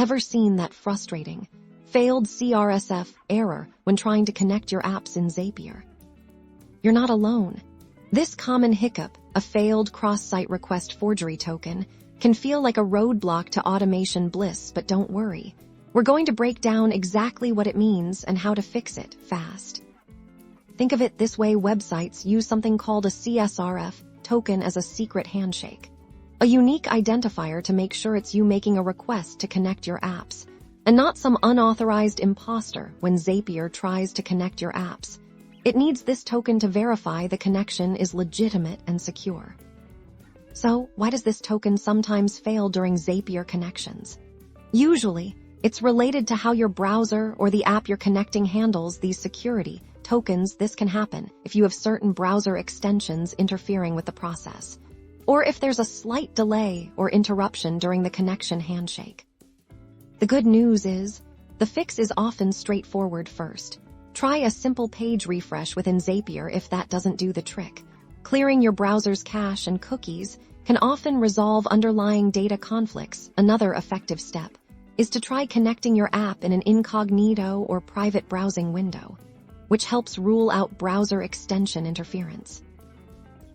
Ever seen that frustrating, failed CRSF error when trying to connect your apps in Zapier? You're not alone. This common hiccup, a failed cross-site request forgery token, can feel like a roadblock to automation bliss, but don't worry. We're going to break down exactly what it means and how to fix it fast. Think of it this way: websites use something called a CSRF token as a secret handshake, a unique identifier to make sure it's you making a request to connect your apps, and not some unauthorized imposter when Zapier tries to connect your apps. It needs this token to verify the connection is legitimate and secure. So, why does this token sometimes fail during Zapier connections? Usually, it's related to how your browser or the app you're connecting handles these security tokens. This can happen if you have certain browser extensions interfering with the process, or if there's a slight delay or interruption during the connection handshake. The good news is, the fix is often straightforward. First, try a simple page refresh within Zapier if that doesn't do the trick. Clearing your browser's cache and cookies can often resolve underlying data conflicts. Another effective step is to try connecting your app in an incognito or private browsing window, which helps rule out browser extension interference.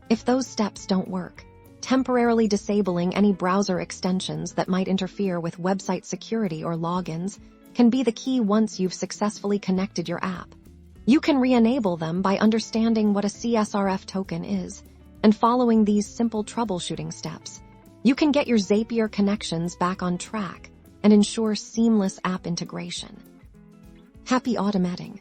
If those steps don't work, temporarily disabling any browser extensions that might interfere with website security or logins can be the key. Once you've successfully connected your app, you can re-enable them by understanding what a CSRF token is and following these simple troubleshooting steps. You can get your Zapier connections back on track and ensure seamless app integration. Happy automating!